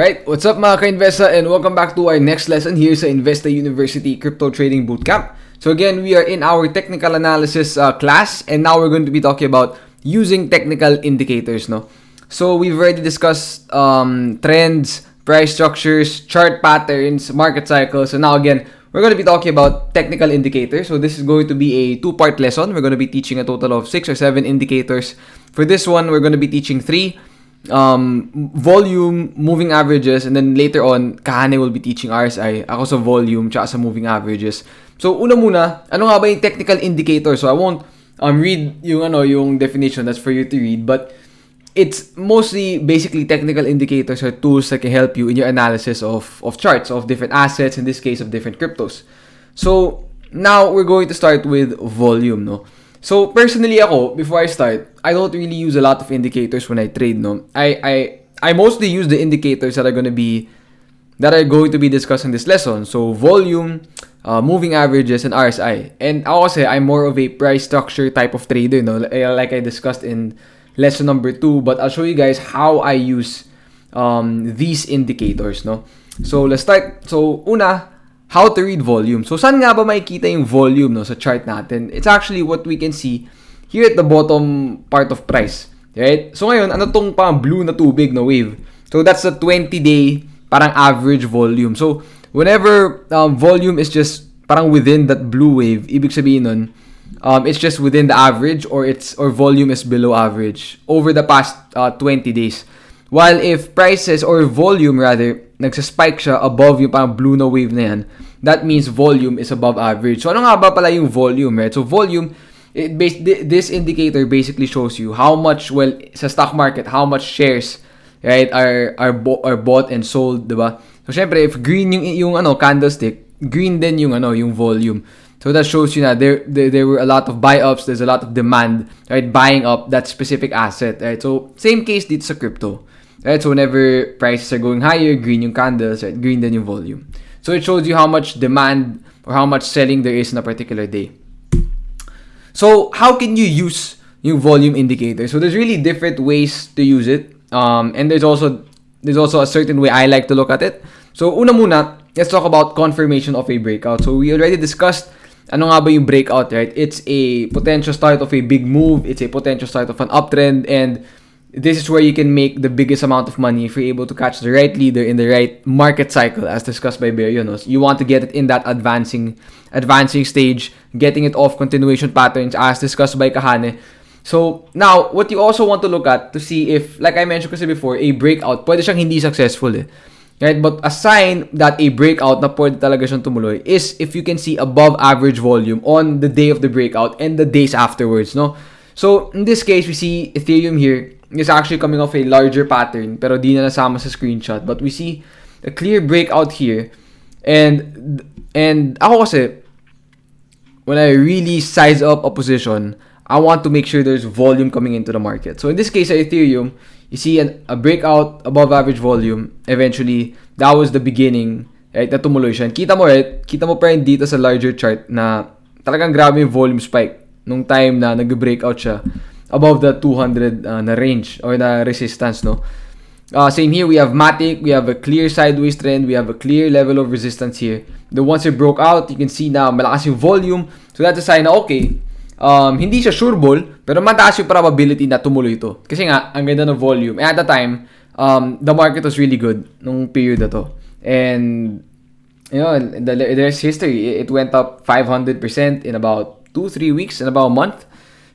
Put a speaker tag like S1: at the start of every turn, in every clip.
S1: Alright, what's up mga ka-investa and welcome back to our next lesson here sa InvestaUniversity Crypto Trading Bootcamp. So again, we are in our technical analysis class and now we're going to be talking about using technical indicators, no? So we've already discussed trends, price structures, chart patterns, market cycles. So now again, we're going to be talking about technical indicators. So this is going to be a two-part lesson. We're going to be teaching a total of 6 or 7 indicators. For this one, we're going to be teaching 3. Volume, moving averages, and then later on, Kahane will be teaching RSI. Ako sa volume, tsaka sa moving averages. So, una muna, ano nga ba yung technical indicator? So, I won't read yung definition. That's for you to read. But, it's mostly, basically, technical indicators are tools that can help you in your analysis of charts, of different assets, in this case, of different cryptos. So, now, we're going to start with volume, no? So, personally ako, before I start, I don't really use a lot of indicators when I trade, no? I mostly use the indicators that are going to be discussed in this lesson. So, volume, moving averages, and RSI. And ako kasi, I'm more of a price structure type of trader, no? Like I discussed in lesson number 2. But I'll show you guys how I use these indicators, no? So, let's start. So, una, how to read volume. So, saan nga ba makikita yung volume, no, sa chart natin? It's actually what we can see here at the bottom part of price. Right? So, ngayon, ano tong parang blue na tubig na wave? So, that's the 20-day parang average volume. So, whenever volume is just parang within that blue wave, ibig sabihin nun, it's just within the average or volume is below average over the past 20 days. While if prices or volume rather, nagsaspike siya above yung parang blue na wave na yan, that means volume is above average. So, ano nga ba pala yung volume, right? So, volume, this indicator basically shows you how much, well, sa stock market, how much shares, right, are bought and sold, diba? So, syempre, if green yung candlestick, green din yung volume. So, that shows you na there were a lot of buy-ups, there's a lot of demand, right, buying up that specific asset, right? So, same case dito sa crypto. Right, so whenever prices are going higher, green yung candles, right? Green din yung volume. So it shows you how much demand or how much selling there is in a particular day. So how can you use yung volume indicator? So there's really different ways to use it. And there's also a certain way I like to look at it. So una muna, let's talk about confirmation of a breakout. So we already discussed ano nga ba yung breakout, right? It's a potential start of a big move. It's a potential start of an uptrend, and this is where you can make the biggest amount of money if you're able to catch the right leader in the right market cycle, as discussed by Bear. You want to get it in that advancing stage, getting it off continuation patterns, as discussed by Kahane. So, now, what you also want to look at to see if, like I mentioned kasi before, a breakout, pwede siyang hindi successful eh. Right? But a sign that a breakout na pwede talaga siyang tumuloy is if you can see above average volume on the day of the breakout and the days afterwards, no? So, in this case, we see Ethereum here is actually coming off a larger pattern pero di na nasama sa screenshot. But we see a clear breakout here. And ako kasi, when I really size up a position, I want to make sure there's volume coming into the market. So, in this case, sa Ethereum, you see a breakout above average volume. Eventually, that was the beginning, right? Na tumuloy siya. Kita mo, right? Kita mo pa rin dito sa larger chart na talagang grabe yung volume spike nung time na nag-breakout siya above the 200 na range or na resistance, no? Same here, we have Matic, we have a clear sideways trend, we have a clear level of resistance here. Then once it broke out, you can see na malakas yung volume. So that's a sign na okay, hindi siya sure ball, pero mataas yung probability na tumuloy ito. Kasi nga, ang ganda ng volume. And at the time, the market was really good nung period na to. And, there's history. It went up 500% in about 2-3 weeks, in about a month.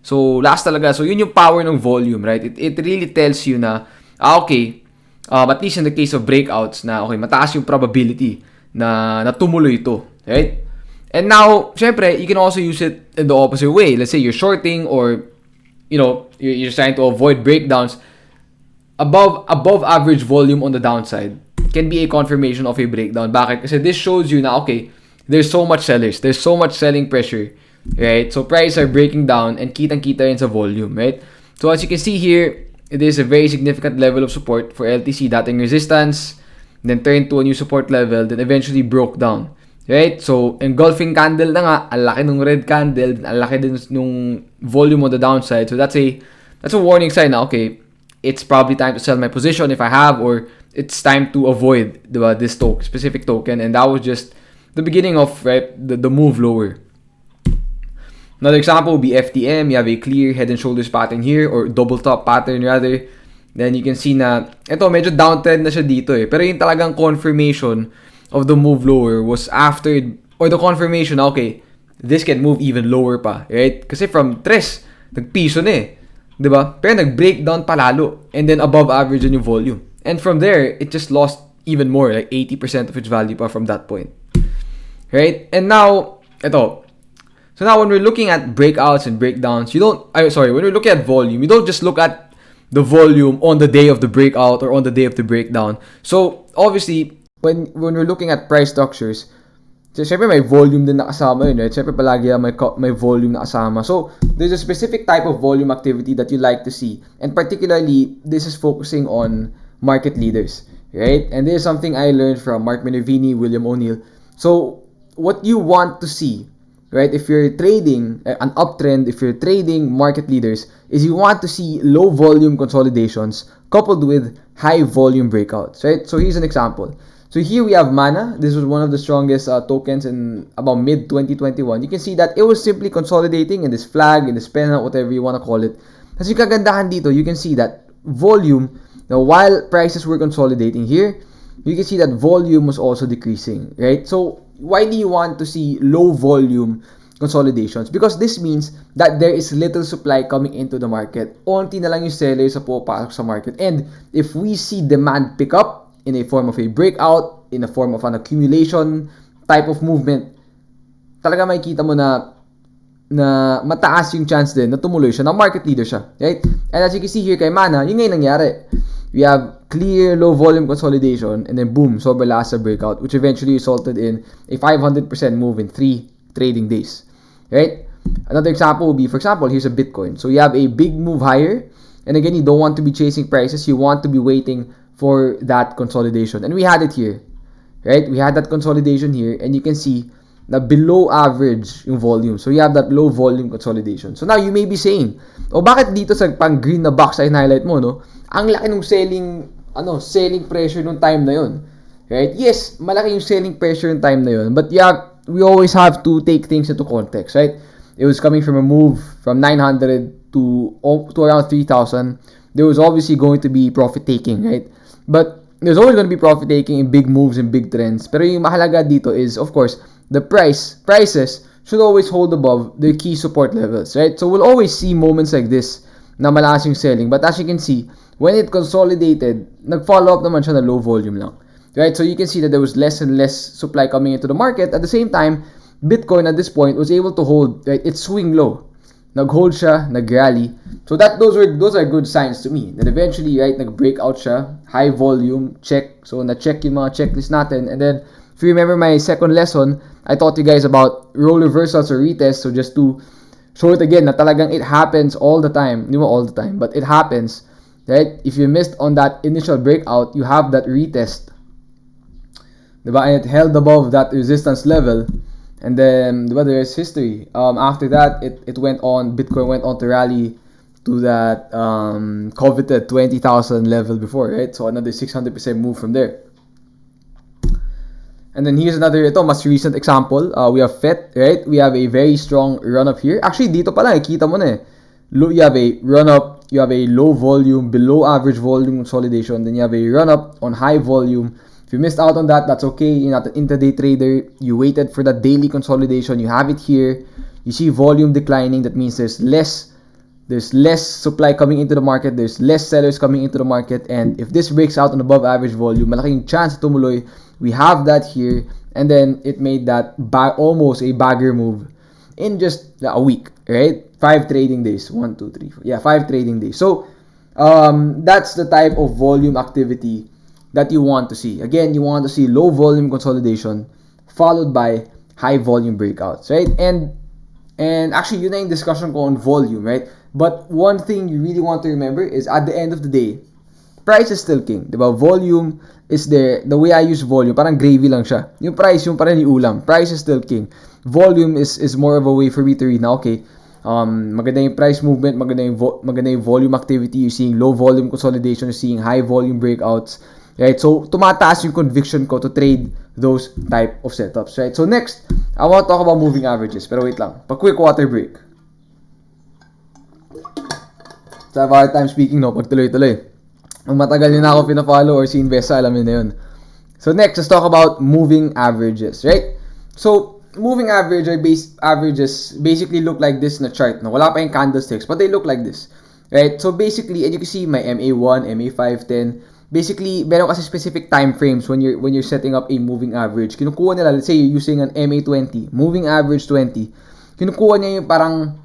S1: So, last talaga. So, yun yung power ng volume, right? It really tells you na, okay, at least in the case of breakouts, na okay, mataas yung probability na tumuloy ito, right? And now, syempre, you can also use it in the opposite way. Let's say you're shorting or, you're trying to avoid breakdowns. Above average volume on the downside can be a confirmation of a breakdown. Bakit? Kasi this shows you na, okay, there's so much sellers. There's so much selling pressure. Right? So, prices are breaking down and kitang-kita rin sa volume, right? So, as you can see here, it is a very significant level of support for LTC, dating resistance, then turned to a new support level, then eventually broke down, right? So, engulfing candle na nga, ang laki ng red candle, ang laki din nung volume on the downside. So, that's a warning sign na, okay, it's probably time to sell my position if I have, or it's time to avoid this specific token, and that was just the beginning of the move lower. Another example would be FTM. You have a clear head and shoulders pattern here, or double top pattern rather. Then you can see na ito medyo downtrend na siya dito eh. Pero yung talagang confirmation of the move lower was after, or the confirmation na okay, this can move even lower pa, right? Kasi from 3 nagpiso na eh, 'di ba? Pero nag-breakdown pa lalo, and then above average on yung volume. And from there, it just lost even more, like 80% of its value pa from that point. Right? And now, ito. So now when we're looking at breakouts and breakdowns, when we're looking at volume, you don't just look at the volume on the day of the breakout or on the day of the breakdown. So obviously, when we're looking at price structures, so syempre may volume din nakasama yun, right? Syempre palagi may volume nakasama. So there's a specific type of volume activity that you like to see. And particularly, this is focusing on market leaders, right? And this is something I learned from Mark Minervini, William O'Neill. So what you want to see, right, if you're trading an uptrend, if you're trading market leaders, is you want to see low volume consolidations coupled with high volume breakouts, right? So here's an example. So here we have Mana. This was one of the strongest tokens in about mid 2021. You can see that it was simply consolidating in this flag, in this pennant, whatever you want to call it. Kasi yung kagandahan dito, you can see that volume, now while prices were consolidating here, you can see that volume was also decreasing, right? So why do you want to see low volume consolidations? Because this means that there is little supply coming into the market. Onti na lang yung sellers sa pupasok sa market. And if we see demand pick up in a form of a breakout, in a form of an accumulation type of movement, talaga makikita mo na mataas yung chance din na tumuloy siya, na market leader siya, right? And as you can see here kay Mana, yun ngayon nangyari. We have clear low volume consolidation, and then boom, sobrang lakas sa breakout, which eventually resulted in a 500% move in 3 trading days, right? Another example would be, for example, here's a Bitcoin. So you have a big move higher, and again, you don't want to be chasing prices, you want to be waiting for that consolidation. And we had it here, right? We had that consolidation here, and you can see na below average yung volume. So you have that low volume consolidation. So now you may be saying, bakit dito sa pang green na box ay highlight mo, no? Ang laki ng selling pressure nung time na yun. Right? Yes, malaki yung selling pressure nung time na yun. But yeah, we always have to take things into context, right? It was coming from a move from 900 to around 3,000. There was obviously going to be profit taking, right? But there's always going to be profit taking in big moves and big trends. Pero yung mahalaga dito is, of course, the prices should always hold above their key support levels, right? So we'll always see moments like this na malakas yung selling. But as you can see, when it consolidated, nag-follow up naman siya na low volume lang, right? So you can see that there was less and less supply coming into the market. At the same time, Bitcoin at this point was able to hold, right, its swing low. Nag-hold siya, nag-rally. So those are good signs to me. That eventually, right, nag-breakout siya, high volume, check. So na-check yung mga checklist natin. And then, if you remember my second lesson, I taught you guys about role reversals or retests. So just to show it again, na talagang it happens all the time. Hindi mo all the time, but it happens, right? If you missed on that initial breakout, you have that retest, diba? And it held above that resistance level. And then, diba, there's history. After that, it went on, Bitcoin went on to rally to that coveted 20,000 level before, right? So another 600% move from there. And then here's another, mas recent example. We have FET, right? We have a very strong run-up here. Actually, dito pala, kita mo na eh. You have a run-up, you have a low volume, below average volume consolidation. Then you have a run-up on high volume. If you missed out on that, that's okay. You're not an intraday trader. You waited for that daily consolidation. You have it here. You see volume declining. That means there's less supply coming into the market. There's less sellers coming into the market. And if this breaks out on above average volume, malaking chance tumuloy. We have that here. And then it made that almost a bagger move in just a week, right? 5 trading days. 1, 2, 3, 4. Yeah, 5 trading days. So that's the type of volume activity that you want to see. Again, you want to see low volume consolidation followed by high volume breakouts, right? And actually, yun na yung discussion ko on volume, right? But one thing you really want to remember is at the end of the day, price is still king, diba? Volume is there. The way I use volume, parang gravy lang siya. Yung price, yung parang yung ulam. Price is still king. Volume is more of a way for me to read na, okay, maganda yung price movement, maganda yung volume activity. You're seeing low volume consolidation, you're seeing high volume breakouts. right? So, tumataas yung conviction ko to trade those type of setups, right? So, next, I want to talk about moving averages. Pero wait lang. Quick water break. So, I have a hard time speaking, no? Pag tuloy-tuloy. Ang matagal nyo na ako pinafollow or si Investa, alam nyo na yun. So, next, let's talk about moving averages, right? So, moving averages basically look like this in a chart, no? Wala pa yung candlesticks, but they look like this, right? So, basically, and you can see my MA1, MA5, 10. Basically, meron kasi specific time frames when you're setting up a moving average. Kinukuha nila, let's say you're using an MA20, moving average 20. Kinukuha niya yung parang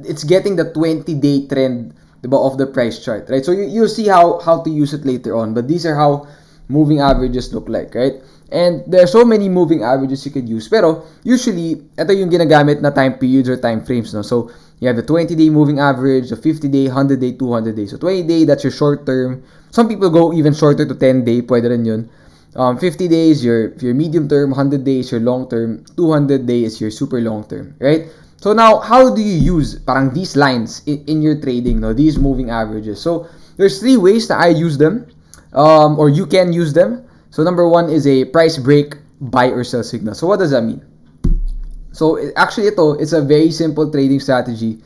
S1: it's getting the 20-day trend, diba, of the price chart, right? So you'll see how to use it later on, but these are how moving averages look like, right? And there are so many moving averages you could use, pero usually ito yung ginagamit na time periods or time frames, no? So you have the 20-day moving average, the 50-day, 100-day, 200-day. So 20-day, that's your short term. Some people go even shorter to 10-day, pwede rin yun. 50 days your medium term, 100 days your long term, 200 days your super long term, right? So now, how do you use parang these lines in your trading, no? These moving averages. So there's 3 ways that I use them, or you can use them. So number 1 is a price break, buy or sell signal. So what does that mean? So actually, it's a very simple trading strategy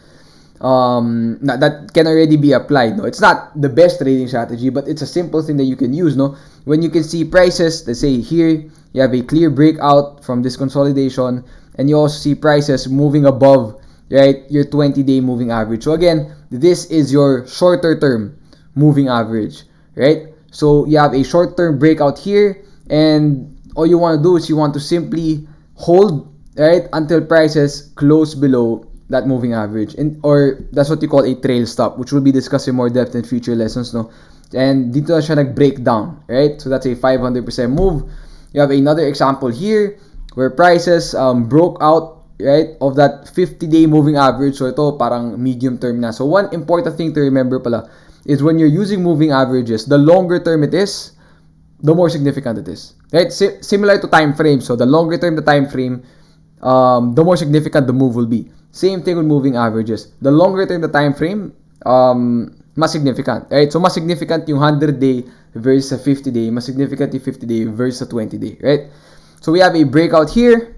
S1: that can already be applied. No, it's not the best trading strategy, but it's a simple thing that you can use. No, when you can see prices, let's say here you have a clear breakout from this consolidation, and you also see prices moving above, right, your 20-day moving average. So again, this is your shorter term moving average, right? So you have a short term breakout here, and all you want to do is you want to simply hold, right, until prices close below that moving average, or that's what you call a trail stop, which will be discussed in more depth in future lessons, no? And dito na siya nag-break down, right? So that's a 500% move. You have another example here where prices broke out, right, of that 50-day moving average. So ito parang medium term na. So one important thing to remember pala is when you're using moving averages, the longer term it is, the more significant it is, right? Similar to time frame. So the longer term the time frame, the more significant the move will be. Same thing with moving averages. The longer term the time frame, mas significant, right? So mas significant yung 100-day versus a 50-day, mas significant yung 50-day versus a 20-day, right? So we have a breakout here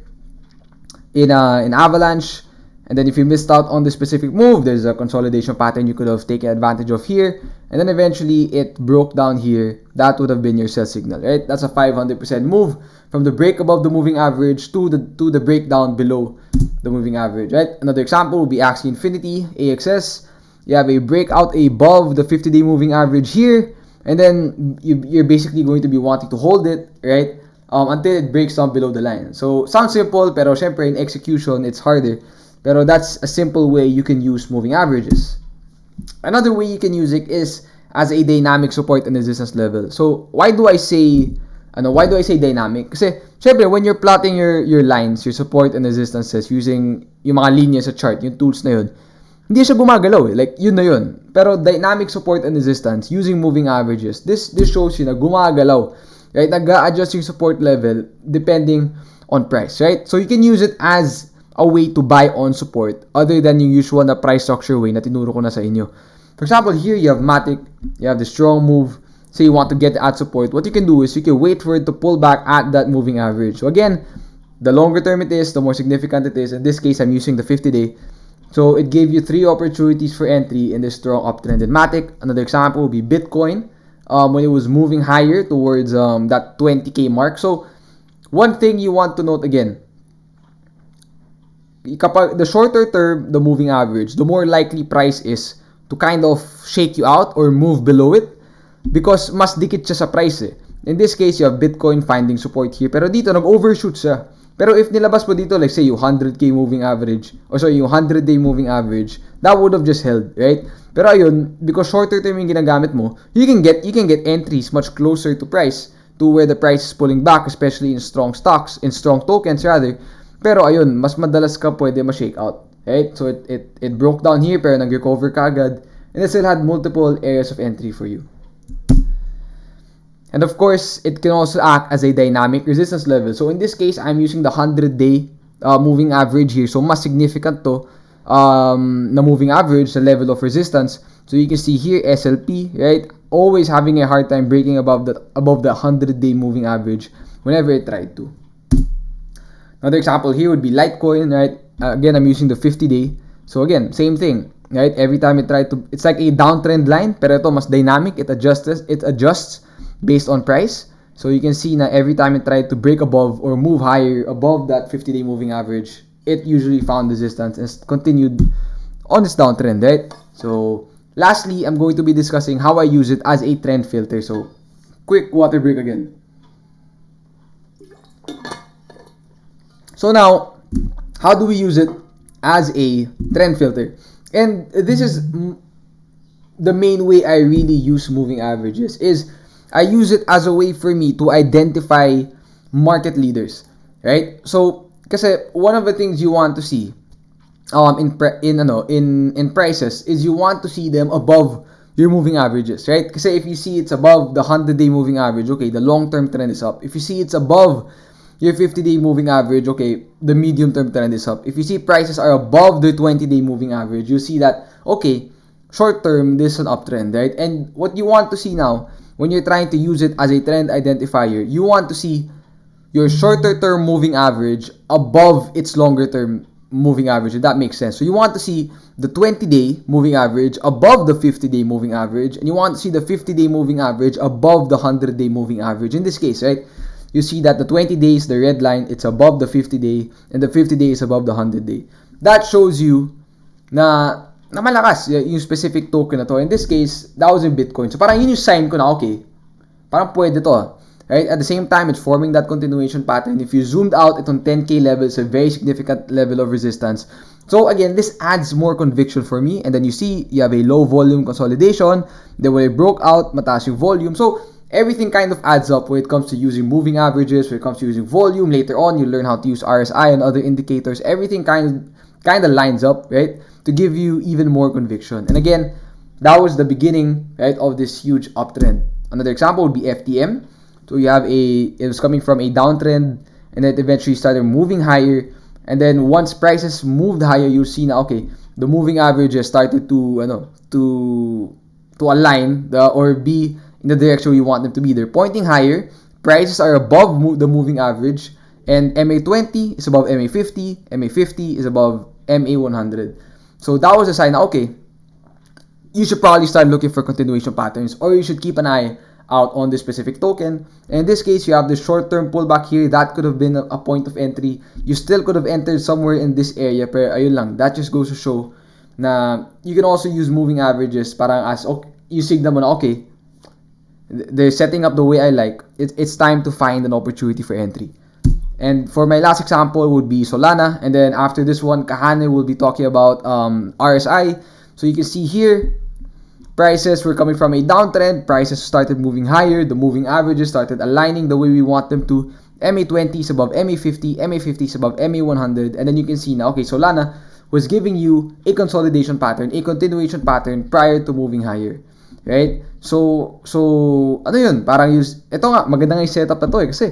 S1: in Avalanche, and then if you missed out on the specific move, there's a consolidation pattern you could have taken advantage of here, and then eventually it broke down here. That would have been your sell signal, right? That's a 500% move from the break above the moving average to the breakdown below the moving average, right? Another example would be Axie Infinity, AXS. You have a breakout above the 50-day moving average here, and then you're basically going to be wanting to hold it, right, until it breaks down below the line. So sounds simple, pero syempre in execution it's harder. Pero that's a simple way you can use moving averages. Another way you can use it is as a dynamic support and resistance level. So why do I say dynamic? Kasi syempre when you're plotting your lines, your support and resistances using yung mga linya sa chart, yung tools na yun, hindi siya gumagalaw eh. Like yun na yun. Pero dynamic support and resistance using moving averages, this shows you na gumagalaw, right? Nag-a-adjust yung support level depending on price, right? So you can use it as a way to buy on support other than yung usual na price structure way na tinuro ko na sa inyo. For example, here you have Matic, you have the strong move. Say you want to get at support. What you can do is you can wait for it to pull back at that moving average. So again, the longer term it is, the more significant it is. In this case, I'm using the 50-day. So it gave you 3 opportunities for entry in this strong uptrend in Matic. Another example would be Bitcoin when it was moving higher towards that 20K mark. So one thing you want to note again, kapag the shorter term the moving average, the more likely price is to kind of shake you out or move below it because mas dikit siya sa price eh. In this case, you have Bitcoin finding support here, pero dito nag-overshoot siya. Pero if nilabas mo dito, like say yung 100K moving average, or sorry, yung 100-day moving average, that would have just held, right? Pero ayun, because shorter term yung ginagamit mo, you can get entries much closer to price, to where the price is pulling back, especially in strong stocks, in strong tokens rather. Pero ayun, mas madalas ka pwede ma-shake out, right? So it broke down here, pero nag-recover ka agad, and it still had multiple areas of entry for you. And of course, it can also act as a dynamic resistance level. So in this case, I'm using the 100-day moving average here. So mas significant to na moving average, the level of resistance. So you can see here, SLP, right? always having a hard time breaking above the 100-day moving average whenever it tried to. Another example here would be Litecoin, right? Again, I'm using the 50-day. So again, same thing, right? Every time it tried to, it's like a downtrend line, pero ito mas dynamic. It adjusts based on price. So you can see na every time it tried to break above or move higher above that 50-day moving average, it usually found resistance and continued on this downtrend, right? So lastly, I'm going to be discussing how I use it as a trend filter. So quick water break again. So now, how do we use it as a trend filter? And this is the main way I really use moving averages, is I use it as a way for me to identify market leaders, right? So, kasi one of the things you want to see in prices is you want to see them above your moving averages, right? Kasi if you see it's above the 100-day moving average, okay, the long-term trend is up. If you see it's above your 50-day moving average, okay, the medium-term trend is up. If you see prices are above the 20-day moving average, you see that, okay, short-term, this is an uptrend, right? And what you want to see now, when you're trying to use it as a trend identifier, you want to see your shorter-term moving average above its longer-term moving average, if that makes sense. So you want to see the 20-day moving average above the 50-day moving average, and you want to see the 50-day moving average above the 100-day moving average. In this case, right, you see that the 20 days, the red line, it's above the 50-day, and the 50-day is above the 100-day. That shows you na malakas yung specific token na to. In this case, that was in Bitcoin. So parang yun yung sign ko na, okay, parang pwede to. Right? At the same time, it's forming that continuation pattern. If you zoomed out, it's on 10K level. It's a very significant level of resistance. So again, this adds more conviction for me. And then you see, you have a low volume consolidation. Then when it broke out, mataas yung volume. So everything kind of adds up when it comes to using moving averages, when it comes to using volume. Later on, you learn how to use RSI and other indicators. Everything kind of lines up, right, to give you even more conviction. And again, that was the beginning, right, of this huge uptrend. Another example would be FTM. So you have it was coming from a downtrend, and then it eventually started moving higher. And then once prices moved higher, you see now, okay, the moving averages started to align or be in the direction you want them to be. They're pointing higher. Prices are above the moving average, and MA20 is above MA50. MA50 is above MA100. So that was a sign. Okay, you should probably start looking for continuation patterns, or you should keep an eye out on this specific token. And in this case, you have the short-term pullback here. That could have been a point of entry. You still could have entered somewhere in this area, pero ayun lang. That just goes to show na you can also use moving averages parang as, okay, you signal mo na, okay, they're setting up the way I like. It's time to find an opportunity for entry. And for my last example would be Solana. And then after this one, Kahane will be talking about RSI. So you can see here, prices were coming from a downtrend. Prices started moving higher. The moving averages started aligning the way we want them to. MA20 is above MA50. MA50 is above MA100. And then you can see now, okay, Solana was giving you a consolidation pattern, a continuation pattern prior to moving higher. Right? So ano yun? Parang ito nga, maganda nga yung setup na to eh. Kasi,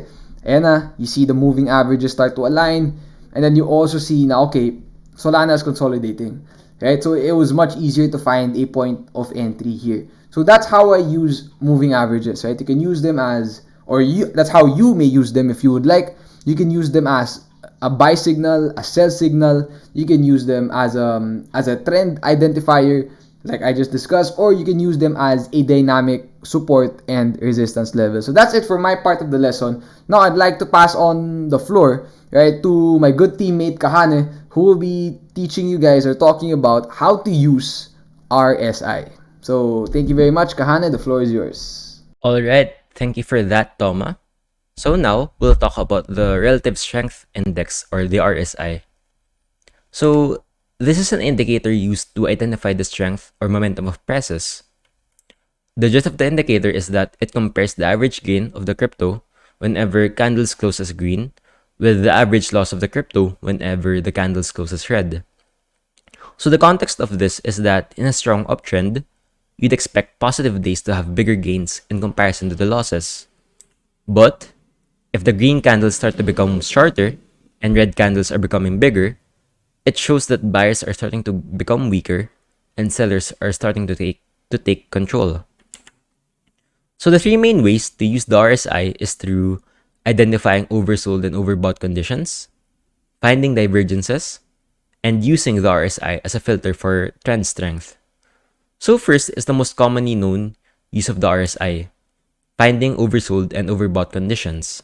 S1: ayan na, you see the moving averages start to align. And then you also see na, okay, Solana is consolidating. Right? So it was much easier to find a point of entry here. So that's how I use moving averages, right? You can use them as, that's how you may use them if you would like. You can use them as a buy signal, a sell signal. You can use them as a trend identifier, like I just discussed, or you can use them as a dynamic support and resistance level. So that's it for my part of the lesson. Now I'd like to pass on the floor, right, to my good teammate Kahane, who will be teaching you guys or talking about how to use RSI. So thank you very much, Kahane. The floor is yours.
S2: All right, thank you for that, Toma. So now we'll talk about the Relative Strength Index, or the RSI. So this is an indicator used to identify the strength or momentum of prices. The gist of the indicator is that it compares the average gain of the crypto whenever candles close as green with the average loss of the crypto whenever the candles close as red. So the context of this is that in a strong uptrend, you'd expect positive days to have bigger gains in comparison to the losses. But if the green candles start to become shorter and red candles are becoming bigger, it shows that buyers are starting to become weaker and sellers are starting to take control. So the three main ways to use the RSI is through identifying oversold and overbought conditions, finding divergences, and using the RSI as a filter for trend strength. So first is the most commonly known use of the RSI, finding oversold and overbought conditions.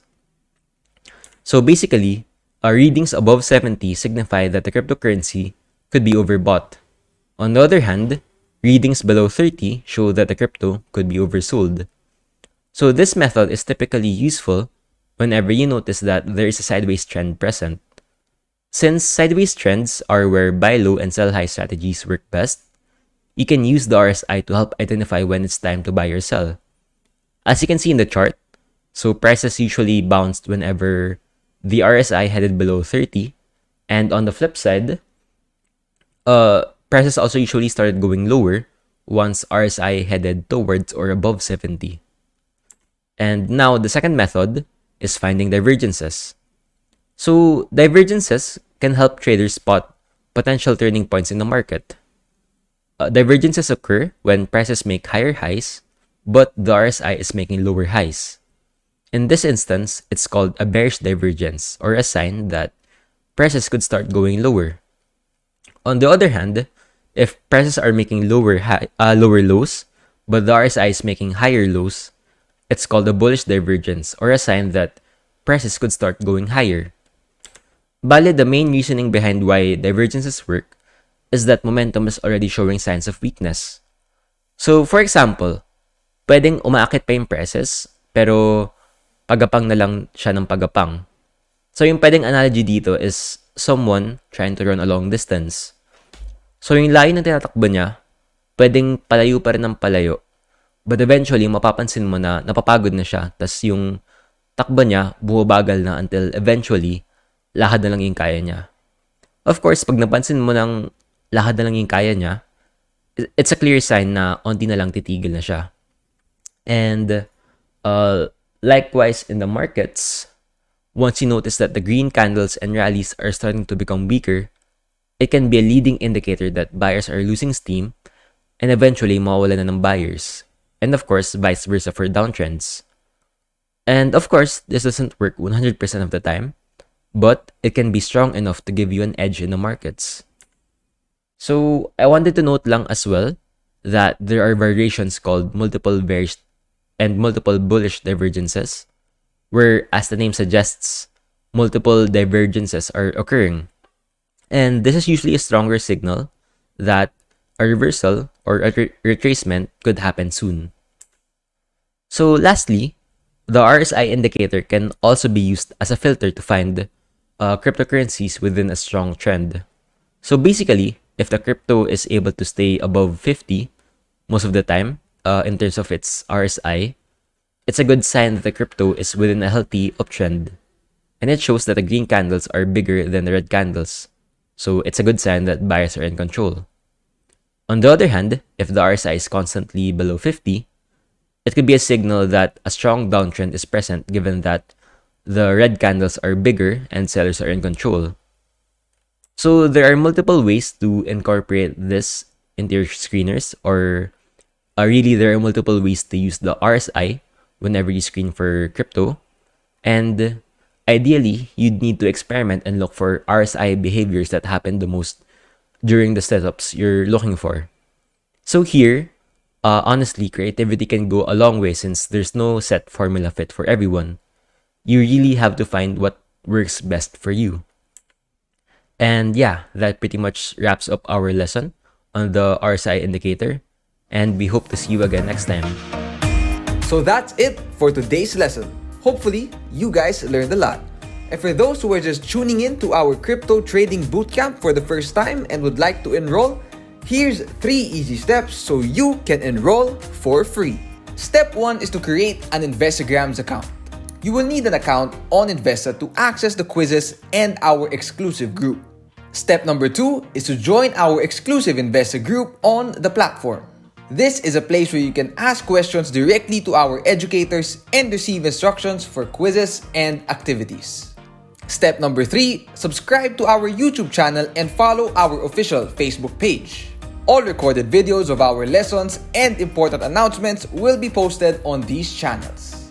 S2: So basically, readings above 70 signify that the cryptocurrency could be overbought. On the other hand, readings below 30 show that the crypto could be oversold. So this method is typically useful whenever you notice that there is a sideways trend present. Since sideways trends are where buy low and sell high strategies work best, you can use the RSI to help identify when it's time to buy or sell. As you can see in the chart, so prices usually bounced whenever the RSI headed below 30, and on the flip side, prices also usually started going lower once RSI headed towards or above 70. And now the second method is finding divergences. So divergences can help traders spot potential turning points in the market. Divergences occur when prices make higher highs, but the RSI is making lower highs. In this instance, it's called a bearish divergence, or a sign that prices could start going lower. On the other hand, if prices are making lower lows, but the RSI is making higher lows, it's called a bullish divergence, or a sign that prices could start going higher. Bale, the main reasoning behind why divergences work is that momentum is already showing signs of weakness. So, for example, pwedeng umaakit pa yung prices, pero pagapang na lang siya ng pagapang. So, yung pwedeng analogy dito is someone trying to run a long distance. So, yung layo na tinatakbo niya, pwedeng palayo pa rin ng palayo. But eventually, mapapansin mo na napapagod na siya. Tas yung takbo niya, bumabagal na until eventually, lakad na lang yung kaya niya. Of course, pag napansin mo ng lakad na lang yung kaya niya, it's a clear sign na onti na lang titigil na siya. And likewise in the markets, once you notice that the green candles and rallies are starting to become weaker, it can be a leading indicator that buyers are losing steam and eventually mawawala na ng buyers. And of course, vice versa for downtrends. And of course, this doesn't work 100% of the time, but it can be strong enough to give you an edge in the markets. So, I wanted to note lang as well that there are variations called multiple bearish and multiple bullish divergences, where, as the name suggests, multiple divergences are occurring. And this is usually a stronger signal that a reversal or a retracement could happen soon. So lastly, the RSI indicator can also be used as a filter to find cryptocurrencies within a strong trend. So basically, if the crypto is able to stay above 50 most of the time in terms of its RSI, it's a good sign that the crypto is within a healthy uptrend. And it shows that the green candles are bigger than the red candles. So it's a good sign that buyers are in control. On the other hand, if the RSI is constantly below 50, it could be a signal that a strong downtrend is present given that the red candles are bigger and sellers are in control. So there are multiple ways to incorporate this into your screeners, or really there are multiple ways to use the RSI whenever you screen for crypto. And ideally, you'd need to experiment and look for RSI behaviors that happen the most during the setups you're looking for. So here, honestly, creativity can go a long way since there's no set formula fit for everyone. You really have to find what works best for you. And yeah, that pretty much wraps up our lesson on the RSI indicator. And we hope to see you again next time.
S1: So that's it for today's lesson. Hopefully, you guys learned a lot. And for those who are just tuning in to our crypto trading bootcamp for the first time and would like to enroll, here's 3 easy steps so you can enroll for free. Step 1 is to create an Investagrams account. You will need an account on Investa to access the quizzes and our exclusive group. Step number 2 is to join our exclusive Investa group on the platform. This is a place where you can ask questions directly to our educators and receive instructions for quizzes and activities. Step number 3, subscribe to our YouTube channel and follow our official Facebook page. All recorded videos of our lessons and important announcements will be posted on these channels.